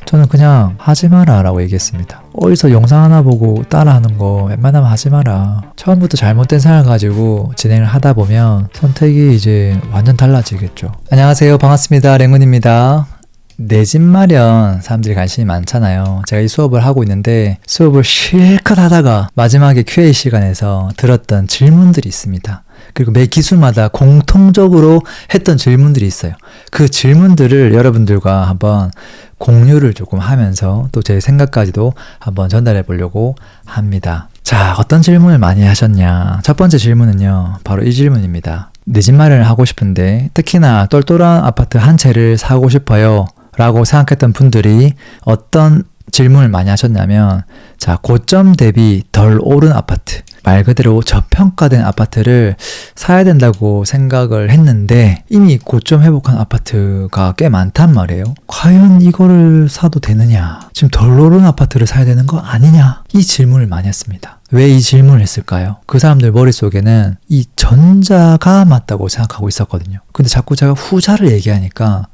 저는 그냥 하지 마라 라고 얘기했습니다. 어디서 영상 하나 보고 따라하는 거 웬만하면 하지 마라. 처음부터 잘못된 생각을 가지고 진행을 하다 보면 선택이 이제 완전 달라지겠죠. 안녕하세요, 반갑습니다. 랭군입니다. 내 집 마련 사람들이 관심이 많잖아요. 제가 이 수업을 하고 있는데 수업을 실컷 하다가 마지막에 Q&A 시간에서 들었던 질문들이 있습니다. 그리고 매 기술마다 공통적으로 했던 질문들이 있어요. 그 질문들을 여러분들과 한번 공유를 조금 하면서 또 제 생각까지도 한번 전달해 보려고 합니다. 자, 어떤 질문을 많이 하셨냐? 첫 번째 질문은요, 바로 이 질문입니다. 내 집 마련을 하고 싶은데 특히나 똘똘한 아파트 한 채를 사고 싶어요 라고 생각했던 분들이 어떤 질문을 많이 하셨냐면, 자, 고점 대비 덜 오른 아파트, 말 그대로 저평가된 아파트를 사야 된다고 생각을 했는데 이미 고점 회복한 아파트가 꽤 많단 말이에요. 과연 이거를 사도 되느냐? 지금 덜 오른 아파트를 사야 되는 거 아니냐? 이 질문을 많이 했습니다. 왜 이 질문을 했을까요? 그 사람들 머릿속에는 이 전자가 맞다고 생각하고 있었거든요. 근데 자꾸 제가 후자를 얘기하니까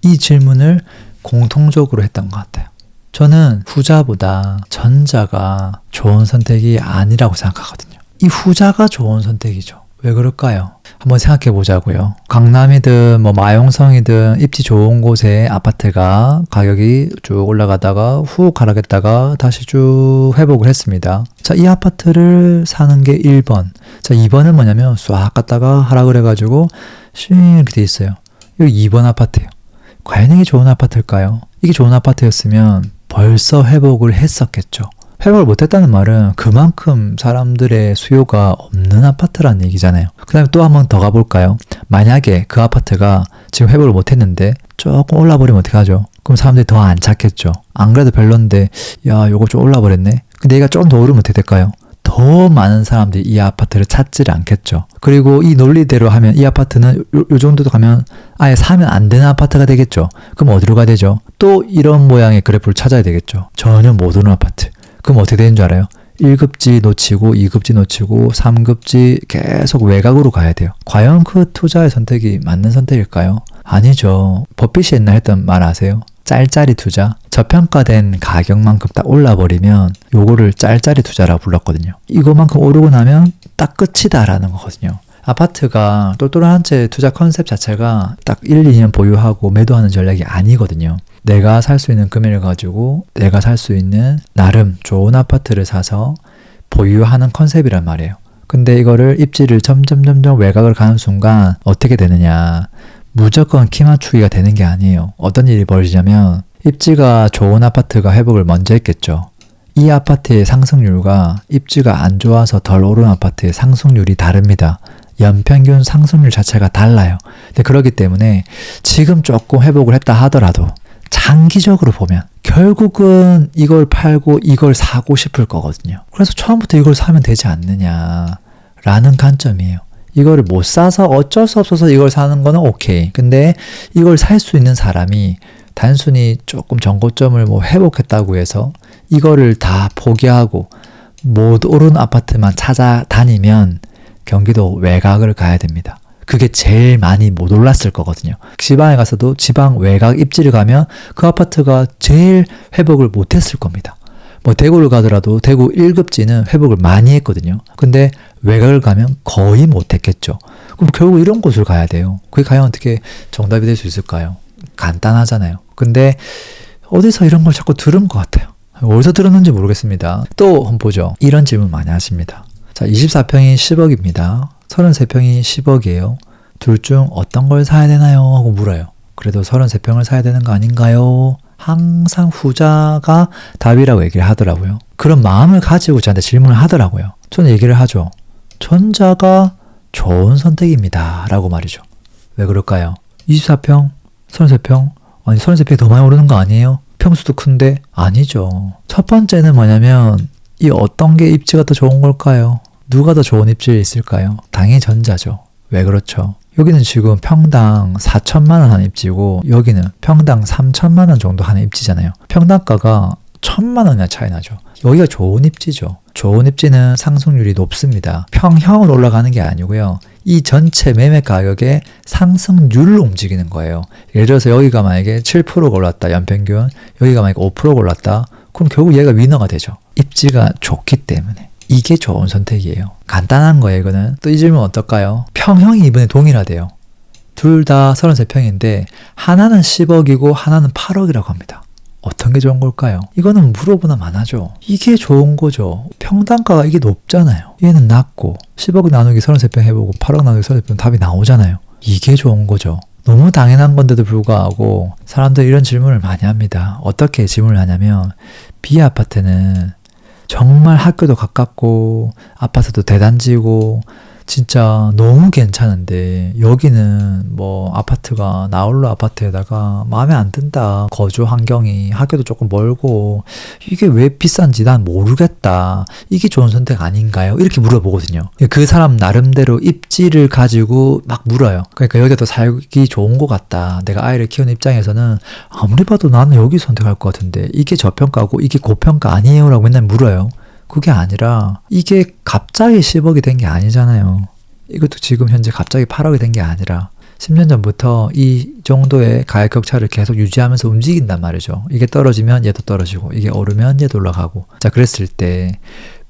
이 질문을 공통적으로 했던 것 같아요. 저는 후자보다 전자가 좋은 선택이 아니라고 생각하거든요. 이 후자가 좋은 선택이죠. 왜 그럴까요? 한번 생각해 보자고요. 강남이든 마용성이든 입지 좋은 곳의 아파트가 가격이 쭉 올라가다가 훅 하락했다가 다시 쭉 회복을 했습니다. 자, 이 아파트를 사는 게 1번. 자, 2번은 뭐냐면 싹 갔다가 하락을 해가지고 싱 이렇게 돼 있어요. 여기 2번 아파트예요. 과연 이게 좋은 아파트일까요? 이게 좋은 아파트였으면 벌써 회복을 했었겠죠. 회복을 못했다는 말은 그만큼 사람들의 수요가 없는 아파트라는 얘기잖아요. 그 다음에 또 한 번 더 가볼까요? 만약에 그 아파트가 지금 회복을 못했는데 조금 올라버리면 어떡하죠? 그럼 사람들이 더 안 찾겠죠. 안 그래도 별론데 야, 요거 좀 올라버렸네. 근데 얘가 조금 더 오르면 어떻게 될까요? 더 많은 사람들이 이 아파트를 찾지를 않겠죠. 그리고 이 논리대로 하면 이 아파트는 요 정도 가면 아예 사면 안 되는 아파트가 되겠죠. 그럼 어디로 가야 되죠? 또 이런 모양의 그래프를 찾아야 되겠죠. 전혀 못 오는 아파트. 그럼 어떻게 되는 줄 알아요? 1급지 놓치고 2급지 놓치고 3급지 계속 외곽으로 가야 돼요. 과연 그 투자의 선택이 맞는 선택일까요? 아니죠. 버핏이 옛날 했던 말 아세요? 짤짤이 투자? 저평가된 가격만큼 딱 올라버리면 요거를 짤짤이 투자라고 불렀거든요. 이거만큼 오르고 나면 딱 끝이다라는 거거든요. 아파트가 똘똘한 한 채 투자 컨셉 자체가 딱 1, 2년 보유하고 매도하는 전략이 아니거든요. 내가 살 수 있는 금액을 가지고 내가 살 수 있는 나름 좋은 아파트를 사서 보유하는 컨셉이란 말이에요. 근데 이거를 입지를 점점 외곽을 가는 순간 어떻게 되느냐? 무조건 키 맞추기가 되는 게 아니에요. 어떤 일이 벌어지냐면 입지가 좋은 아파트가 회복을 먼저 했겠죠. 이 아파트의 상승률과 입지가 안 좋아서 덜 오른 아파트의 상승률이 다릅니다. 연평균 상승률 자체가 달라요. 근데 그렇기 때문에 지금 조금 회복을 했다 하더라도 장기적으로 보면 결국은 이걸 팔고 이걸 사고 싶을 거거든요. 그래서 처음부터 이걸 사면 되지 않느냐라는 관점이에요. 이거를 못 사서 어쩔 수 없어서 이걸 사는 거는 오케이. 근데 이걸 살 수 있는 사람이 단순히 조금 정고점을 회복했다고 해서 이거를 다 포기하고 못 오른 아파트만 찾아다니면 경기도 외곽을 가야 됩니다. 그게 제일 많이 못 올랐을 거거든요. 지방에 가서도 지방 외곽 입지를 가면 그 아파트가 제일 회복을 못했을 겁니다. 대구를 가더라도 대구 1급지는 회복을 많이 했거든요. 근데 외곽을 가면 거의 못했겠죠. 그럼 결국 이런 곳을 가야 돼요. 그게 과연 어떻게 정답이 될 수 있을까요? 간단하잖아요. 근데 어디서 이런 걸 자꾸 들은 것 같아요. 어디서 들었는지 모르겠습니다. 또 한번 보죠. 이런 질문 많이 하십니다. 자, 24평이 10억입니다. 33평이 10억이에요. 둘 중 어떤 걸 사야 되나요? 하고 물어요. 그래도 33평을 사야 되는 거 아닌가요? 항상 후자가 답이라고 얘기를 하더라고요. 그런 마음을 가지고 저한테 질문을 하더라고요. 저는 얘기를 하죠. 전자가 좋은 선택입니다 라고 말이죠. 왜 그럴까요? 24평? 33평? 아니 33평이 더 많이 오르는 거 아니에요? 평수도 큰데? 아니죠. 첫 번째는 뭐냐면 이 어떤 게 입지가 더 좋은 걸까요? 누가 더 좋은 입지에 있을까요? 당연히 전자죠. 왜 그렇죠? 여기는 지금 평당 4천만 원 하는 입지고 여기는 평당 3천만 원 정도 하는 입지잖아요. 평당가가 1,000만 원이나 차이 나죠. 여기가 좋은 입지죠. 좋은 입지는 상승률이 높습니다. 평형으로 올라가는 게 아니고요. 이 전체 매매 가격의 상승률을 움직이는 거예요. 예를 들어서 여기가 만약에 7%가 올랐다, 연평균. 여기가 만약에 5%가 올랐다. 그럼 결국 얘가 위너가 되죠. 입지가 좋기 때문에. 이게 좋은 선택이에요. 간단한 거예요, 이거는. 또 이 질문 어떨까요? 평형이 이번에 동일하대요. 둘 다 33평인데 하나는 10억이고 하나는 8억이라고 합니다. 어떤 게 좋은 걸까요? 이거는 물어보나 마나죠. 이게 좋은 거죠. 평당가가 이게 높잖아요. 얘는 낮고 10억 나누기 33평 해보고 8억 나누기 33평 답이 나오잖아요. 이게 좋은 거죠. 너무 당연한 건데도 불구하고 사람들이 이런 질문을 많이 합니다. 어떻게 질문을 하냐면 B아파트는 정말 학교도 가깝고 아파트도 대단지고 진짜 너무 괜찮은데 여기는 뭐 아파트가 나홀로 아파트에다가 마음에 안 든다. 거주 환경이 학교도 조금 멀고 이게 왜 비싼지 난 모르겠다. 이게 좋은 선택 아닌가요? 이렇게 물어보거든요. 그 사람 나름대로 입지를 가지고 막 물어요. 그러니까 여기가 더 살기 좋은 것 같다. 내가 아이를 키우는 입장에서는 아무리 봐도 나는 여기 선택할 것 같은데 이게 저평가고 이게 고평가 아니에요? 라고 맨날 물어요. 그게 아니라 이게 갑자기 10억이 된 게 아니잖아요. 이것도 지금 현재 갑자기 8억이 된 게 아니라 10년 전부터 이 정도의 가격 격차를 계속 유지하면서 움직인단 말이죠. 이게 떨어지면 얘도 떨어지고 이게 오르면 얘도 올라가고. 자, 그랬을 때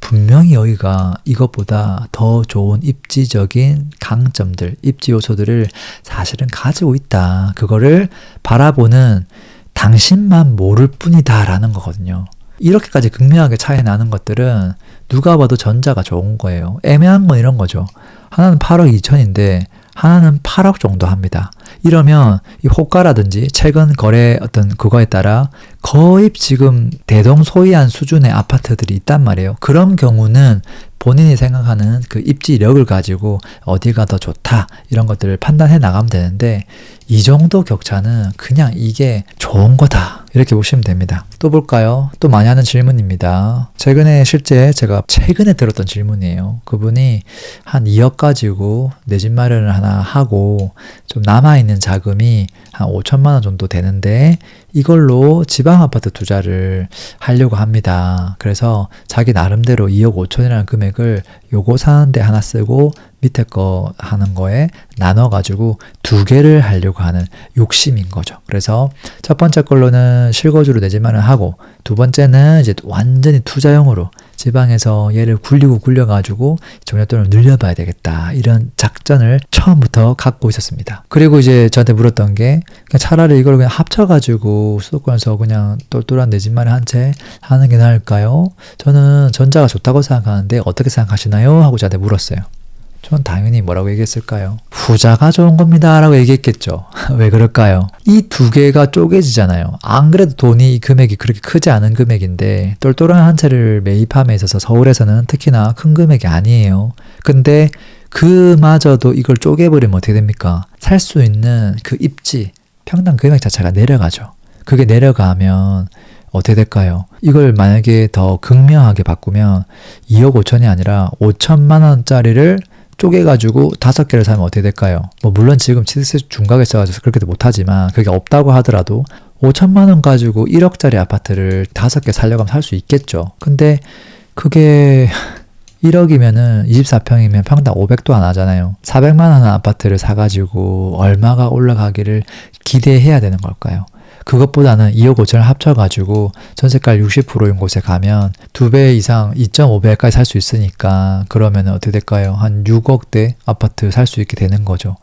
분명히 여기가 이것보다 더 좋은 입지적인 강점들, 입지 요소들을 사실은 가지고 있다. 그거를 바라보는 당신만 모를 뿐이다 라는 거거든요. 이렇게까지 극명하게 차이 나는 것들은 누가 봐도 전자가 좋은 거예요. 애매한 건 이런 거죠. 하나는 8억 2천인데 하나는 8억 정도 합니다. 이러면 이 호가라든지 최근 거래 어떤 그거에 따라 거의 지금 대동소이한 수준의 아파트들이 있단 말이에요. 그런 경우는 본인이 생각하는 그 입지력을 가지고 어디가 더 좋다 이런 것들을 판단해 나가면 되는데 이 정도 격차는 그냥 이게 좋은 거다 이렇게 보시면 됩니다. 또 볼까요? 또 많이 하는 질문입니다. 실제 제가 최근에 들었던 질문이에요. 그분이 한 2억 가지고 내 집 마련을 하나 하고 좀 남아있는 자금이 한 5천만 원 정도 되는데 이걸로 지방 아파트 투자를 하려고 합니다. 그래서 자기 나름대로 2억 5천이라는 금액을 요거 사는데 하나 쓰고 밑에 거 하는 거에 나눠가지고 두 개를 하려고 하는 욕심인 거죠. 그래서 첫 번째 걸로는 실거주로 내 집 마련하고 두 번째는 이제 완전히 투자용으로 지방에서 얘를 굴려가지고 종잣돈을 늘려봐야 되겠다. 이런 작전을 처음부터 갖고 있었습니다. 그리고 이제 저한테 물었던 게 그냥 차라리 이걸 그냥 합쳐가지고 수도권에서 그냥 똘똘한 내 집 마련 한 채 하는 게 나을까요? 저는 전자가 좋다고 생각하는데 어떻게 생각하시나요? 하고 저한테 물었어요. 전 당연히 뭐라고 얘기했을까요? 후자가 좋은 겁니다 라고 얘기했겠죠. 왜 그럴까요? 이 두 개가 쪼개지잖아요. 안 그래도 돈이 금액이 그렇게 크지 않은 금액인데 똘똘한 한 채를 매입함에 있어서 서울에서는 특히나 큰 금액이 아니에요. 근데 그마저도 이걸 쪼개버리면 어떻게 됩니까? 살 수 있는 그 입지, 평당 금액 자체가 내려가죠. 그게 내려가면 어떻게 될까요? 이걸 만약에 더 극명하게 바꾸면 2억 5천이 아니라 5천만 원짜리를 쪼개가지고 5개를 사면 어떻게 될까요? 뭐 물론 지금 취득세 중과가 있어가지고 그렇게도 못하지만 그게 없다고 하더라도 5천만 원 가지고 1억짜리 아파트를 5개 살려고 하면 살 수 있겠죠. 근데 그게 1억이면은 24평이면 평당 500도 안 하잖아요. 400만 원 하는 아파트를 사가지고 얼마가 올라가기를 기대해야 되는 걸까요? 그것보다는 2억 5천을 합쳐가지고 전세가율 60%인 곳에 가면 2배 이상 2.5배까지 살 수 있으니까 그러면 어떻게 될까요? 한 6억대 아파트 살 수 있게 되는 거죠.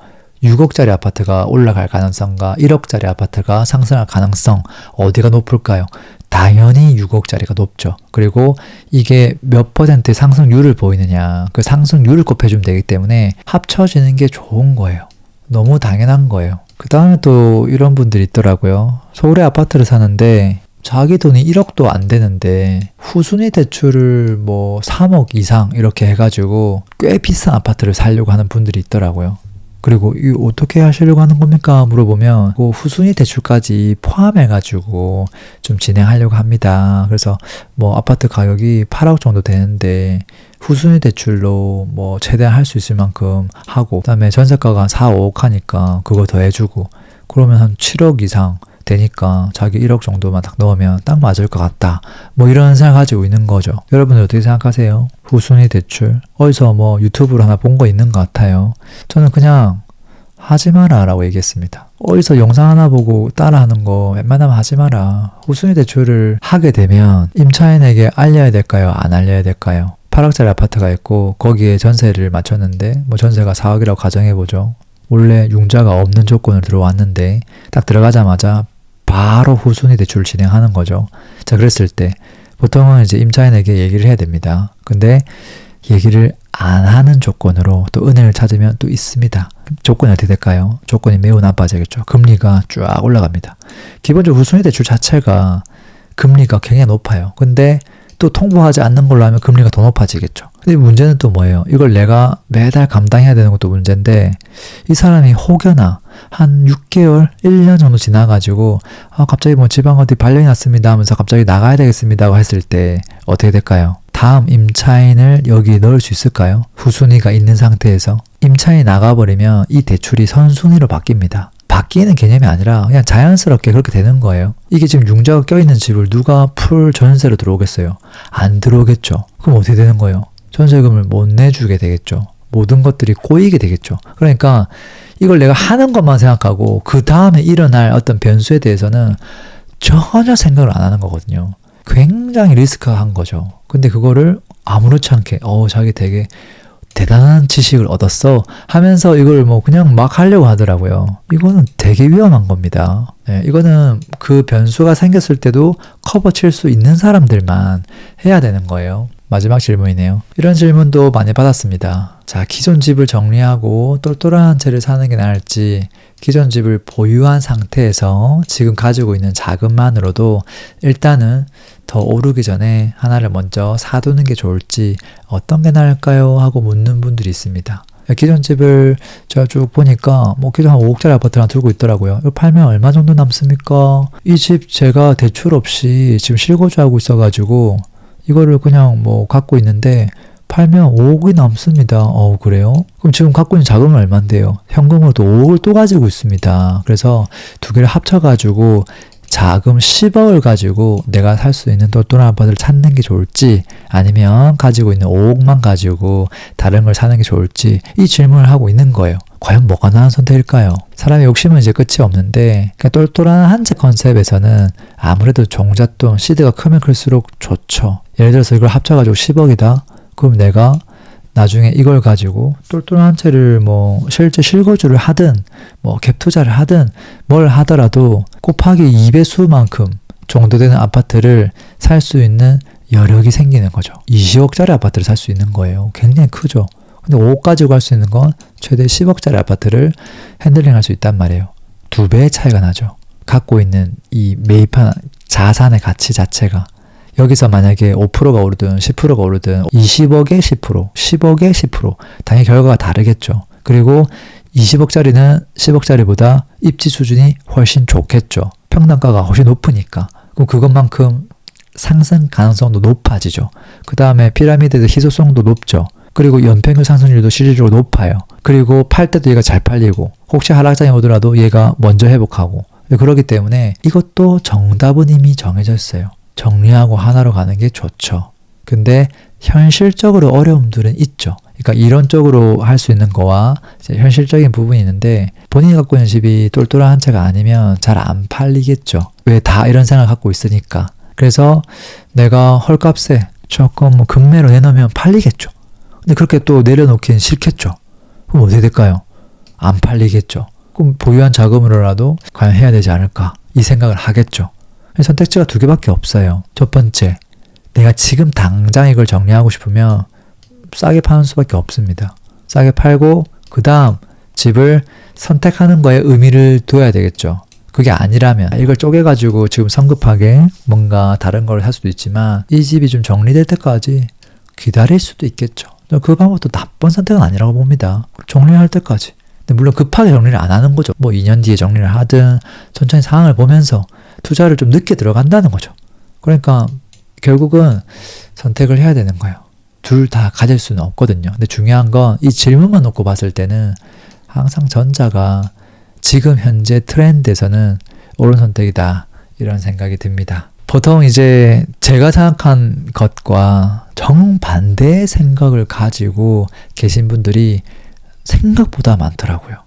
6억짜리 아파트가 올라갈 가능성과 1억짜리 아파트가 상승할 가능성 어디가 높을까요? 당연히 6억짜리가 높죠. 그리고 이게 몇 퍼센트의 상승률을 보이느냐 그 상승률을 곱해주면 되기 때문에 합쳐지는 게 좋은 거예요. 너무 당연한 거예요. 그 다음에 또 이런 분들이 있더라고요. 서울에 아파트를 사는데 자기 돈이 1억도 안 되는데 후순위 대출을 뭐 3억 이상 이렇게 해가지고 꽤 비싼 아파트를 사려고 하는 분들이 있더라고요. 그리고 이 어떻게 하시려고 하는 겁니까? 물어보면 그 후순위 대출까지 포함해가지고 좀 진행하려고 합니다. 그래서 뭐 아파트 가격이 8억 정도 되는데 후순위 대출로 뭐 최대한 할 수 있을 만큼 하고 그다음에 전세가가 한 4, 5억 하니까 그거 더 해주고 그러면 한 7억 이상 되니까 자기 1억 정도만 딱 넣으면 딱 맞을 것 같다. 뭐 이런 생각 가지고 있는 거죠. 여러분들 어떻게 생각하세요? 후순위 대출. 어디서 뭐 유튜브로 하나 본 거 있는 것 같아요. 저는 그냥 하지 마라 라고 얘기했습니다. 어디서 영상 하나 보고 따라하는 거 웬만하면 하지 마라. 후순위 대출을 하게 되면 임차인에게 알려야 될까요? 안 알려야 될까요? 8억짜리 아파트가 있고 거기에 전세를 맞췄는데 뭐 전세가 4억이라고 가정해보죠. 원래 융자가 없는 조건을 들어왔는데 딱 들어가자마자 바로 후순위 대출을 진행하는 거죠. 자, 그랬을 때 보통은 이제 임차인에게 얘기를 해야 됩니다. 근데 얘기를 안 하는 조건으로 또 은행을 찾으면 또 있습니다. 조건이 어떻게 될까요? 조건이 매우 나빠지겠죠. 금리가 쫙 올라갑니다. 기본적으로 후순위 대출 자체가 금리가 굉장히 높아요. 근데 또 통보하지 않는 걸로 하면 금리가 더 높아지겠죠. 근데 문제는 또 뭐예요? 이걸 내가 매달 감당해야 되는 것도 문제인데 이 사람이 혹여나 한 6개월, 1년 정도 지나가지고 갑자기 뭐 지방 어디 발령이 났습니다 하면서 갑자기 나가야 되겠습니다 했을 때 어떻게 될까요? 다음 임차인을 여기에 넣을 수 있을까요? 후순위가 있는 상태에서 임차인이 나가버리면 이 대출이 선순위로 바뀝니다. 바뀌는 개념이 아니라 그냥 자연스럽게 그렇게 되는 거예요. 이게 지금 융자가 껴있는 집을 누가 풀 전세로 들어오겠어요? 안 들어오겠죠. 그럼 어떻게 되는 거예요? 전세금을 못 내주게 되겠죠. 모든 것들이 꼬이게 되겠죠. 그러니까 이걸 내가 하는 것만 생각하고 그 다음에 일어날 어떤 변수에 대해서는 전혀 생각을 안 하는 거거든요. 굉장히 리스크한 거죠. 근데 그거를 아무렇지 않게 자기 되게 대단한 지식을 얻었어 하면서 이걸 뭐 그냥 막 하려고 하더라고요. 이거는 되게 위험한 겁니다. 네, 이거는 그 변수가 생겼을 때도 커버 칠 수 있는 사람들만 해야 되는 거예요. 마지막 질문이네요. 이런 질문도 많이 받았습니다. 자, 기존 집을 정리하고 똘똘한 채를 사는 게 나을지, 기존 집을 보유한 상태에서 지금 가지고 있는 자금만으로도 일단은 더 오르기 전에 하나를 먼저 사두는 게 좋을지, 어떤 게 나을까요? 하고 묻는 분들이 있습니다. 기존 집을 제가 쭉 보니까 뭐 기존 한 5억짜리 아파트를 하나 들고 있더라고요. 이거 팔면 얼마 정도 남습니까? 이 집 제가 대출 없이 지금 실거주하고 있어가지고 이거를 그냥 뭐 갖고 있는데 팔면 5억이 남습니다. 그래요? 그럼 지금 갖고 있는 자금은 얼만데요? 현금으로도 5억을 또 가지고 있습니다. 그래서 두 개를 합쳐가지고 자금 10억을 가지고 내가 살 수 있는 똘똘한 아파트를 찾는 게 좋을지, 아니면 가지고 있는 5억만 가지고 다른 걸 사는 게 좋을지, 이 질문을 하고 있는 거예요. 과연 뭐가 나은 선택일까요? 사람의 욕심은 이제 끝이 없는데, 똘똘한 한 채 컨셉에서는 아무래도 종잣돈, 시드가 크면 클수록 좋죠. 예를 들어서 이걸 합쳐가지고 10억이다? 그럼 내가 나중에 이걸 가지고 똘똘한 채를 뭐 실제 실거주를 하든 뭐 갭 투자를 하든 뭘 하더라도 곱하기 2배수만큼 정도 되는 아파트를 살 수 있는 여력이 생기는 거죠. 20억짜리 아파트를 살 수 있는 거예요. 굉장히 크죠. 근데 5억 가지고 할 수 있는 건 최대 10억짜리 아파트를 핸들링 할 수 있단 말이에요. 2배의 차이가 나죠. 갖고 있는 이 매입한 자산의 가치 자체가, 여기서 만약에 5%가 오르든 10%가 오르든 20억에 10%, 10억에 10%, 당연히 결과가 다르겠죠. 그리고 20억짜리는 10억짜리보다 입지 수준이 훨씬 좋겠죠. 평당가가 훨씬 높으니까. 그럼 그것만큼 상승 가능성도 높아지죠. 그 다음에 피라미드의 희소성도 높죠. 그리고 연평균 상승률도 실질적으로 높아요. 그리고 팔 때도 얘가 잘 팔리고, 혹시 하락장이 오더라도 얘가 먼저 회복하고. 그렇기 때문에 이것도 정답은 이미 정해져 있어요. 정리하고 하나로 가는 게 좋죠. 근데 현실적으로 어려움들은 있죠. 그러니까 이론적으로 할 수 있는 거와 이제 현실적인 부분이 있는데, 본인이 갖고 있는 집이 똘똘한 한 채가 아니면 잘 안 팔리겠죠. 왜? 다 이런 생각을 갖고 있으니까. 그래서 내가 헐값에 조금 뭐 금매로 내놓으면 팔리겠죠. 근데 그렇게 또 내려놓기는 싫겠죠. 그럼 어떻게 될까요? 안 팔리겠죠. 그럼 보유한 자금으로라도 과연 해야 되지 않을까? 이 생각을 하겠죠. 선택지가 두 개밖에 없어요. 첫 번째, 내가 지금 당장 이걸 정리하고 싶으면 싸게 파는 수밖에 없습니다. 싸게 팔고 그 다음 집을 선택하는 거에 의미를 둬야 되겠죠. 그게 아니라면 이걸 쪼개가지고 지금 성급하게 뭔가 다른 걸 살 수도 있지만 이 집이 좀 정리될 때까지 기다릴 수도 있겠죠. 그 방법도 나쁜 선택은 아니라고 봅니다. 정리할 때까지. 근데 물론 급하게 정리를 안 하는 거죠. 뭐 2년 뒤에 정리를 하든 천천히 상황을 보면서 투자를 좀 늦게 들어간다는 거죠. 그러니까 결국은 선택을 해야 되는 거예요. 둘 다 가질 수는 없거든요. 근데 중요한 건 이 질문만 놓고 봤을 때는 항상 전자가 지금 현재 트렌드에서는 옳은 선택이다 이런 생각이 듭니다. 보통 이제 제가 생각한 것과 정반대의 생각을 가지고 계신 분들이 생각보다 많더라고요.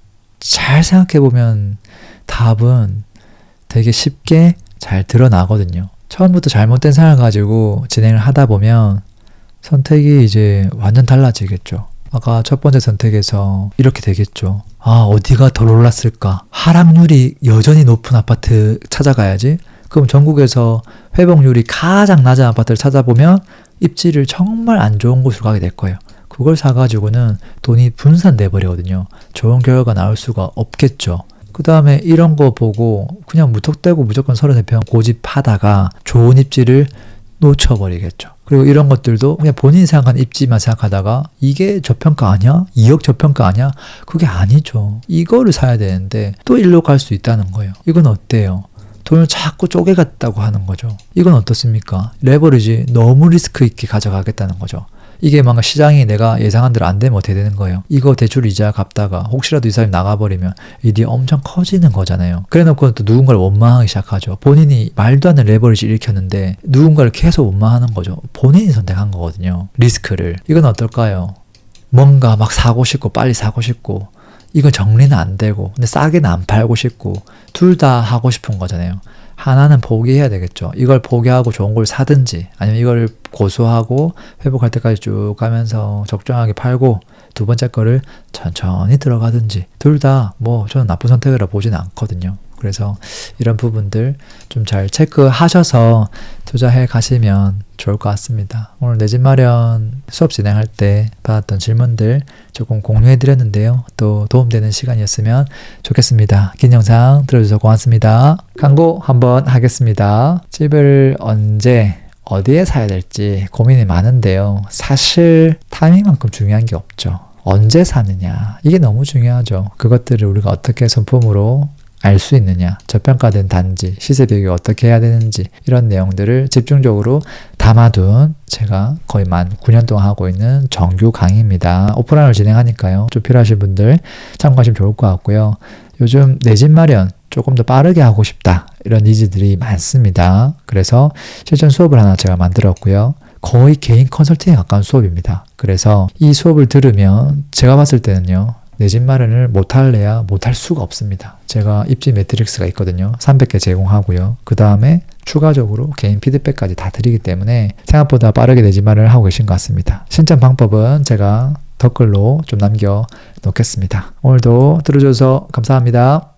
잘 생각해보면 답은 되게 쉽게 잘 드러나거든요. 처음부터 잘못된 생각을 가지고 진행을 하다 보면 선택이 이제 완전 달라지겠죠. 아까 첫 번째 선택에서 이렇게 되겠죠. 어디가 덜 올랐을까? 하락률이 여전히 높은 아파트 찾아가야지. 그럼 전국에서 회복률이 가장 낮은 아파트를 찾아보면 입지를 정말 안 좋은 곳으로 가게 될 거예요. 그걸 사가지고는 돈이 분산돼 버리거든요. 좋은 결과가 나올 수가 없겠죠. 그 다음에 이런 거 보고 그냥 무턱대고 무조건 33평 고집하다가 좋은 입지를 놓쳐버리겠죠. 그리고 이런 것들도 그냥 본인이 생각한 입지만 생각하다가 이게 저평가 아니야? 2억 저평가 아니야? 그게 아니죠. 이거를 사야 되는데 또 일로 갈 수 있다는 거예요. 이건 어때요? 돈을 자꾸 쪼개갔다고 하는 거죠. 이건 어떻습니까? 레버리지 너무 리스크 있게 가져가겠다는 거죠. 이게 뭔가 시장이 내가 예상한 대로 안 되면 어떻게 되는 거예요? 이거 대출 이자 갚다가 혹시라도 이 사람이 나가버리면 일이 엄청 커지는 거잖아요. 그래놓고 또 누군가를 원망하기 시작하죠. 본인이 말도 안 되는 레버리지 일으켰는데 누군가를 계속 원망하는 거죠. 본인이 선택한 거거든요. 리스크를. 이건 어떨까요? 뭔가 막 사고 싶고 빨리 사고 싶고 이거 정리는 안 되고 근데 싸게는 안 팔고 싶고 둘 다 하고 싶은 거잖아요. 하나는 포기해야 되겠죠. 이걸 포기하고 좋은 걸 사든지 아니면 이걸 고수하고 회복할 때까지 쭉 가면서 적정하게 팔고 두 번째 거를 천천히 들어가든지 둘 다 뭐 저는 나쁜 선택이라 보지는 않거든요. 그래서 이런 부분들 좀 잘 체크하셔서 투자해 가시면 좋을 것 같습니다. 오늘 내 집 마련 수업 진행할 때 받았던 질문들 조금 공유해 드렸는데요. 또 도움되는 시간이었으면 좋겠습니다. 긴 영상 들어주셔서 고맙습니다. 광고 한번 하겠습니다. 집을 언제 어디에 사야 될지 고민이 많은데요. 사실 타이밍만큼 중요한 게 없죠. 언제 사느냐 이게 너무 중요하죠. 그것들을 우리가 어떻게 손품으로 알 수 있느냐, 저평가된 단지, 시세 비교를 어떻게 해야 되는지 이런 내용들을 집중적으로 담아둔 제가 거의 만 9년 동안 하고 있는 정규 강의입니다. 오프라인으로 진행하니까요. 좀 필요하신 분들 참고하시면 좋을 것 같고요. 요즘 내 집 마련 조금 더 빠르게 하고 싶다 이런 니즈들이 많습니다. 그래서 실전 수업을 하나 제가 만들었고요. 거의 개인 컨설팅에 가까운 수업입니다. 그래서 이 수업을 들으면 제가 봤을 때는요. 내 집 마련을 못할래야 못할 수가 없습니다. 제가 입지 매트릭스가 있거든요. 300개 제공하고요. 그 다음에 추가적으로 개인 피드백까지 다 드리기 때문에 생각보다 빠르게 내 집 마련을 하고 계신 것 같습니다. 신청 방법은 제가 댓글로 좀 남겨 놓겠습니다. 오늘도 들어줘서 감사합니다.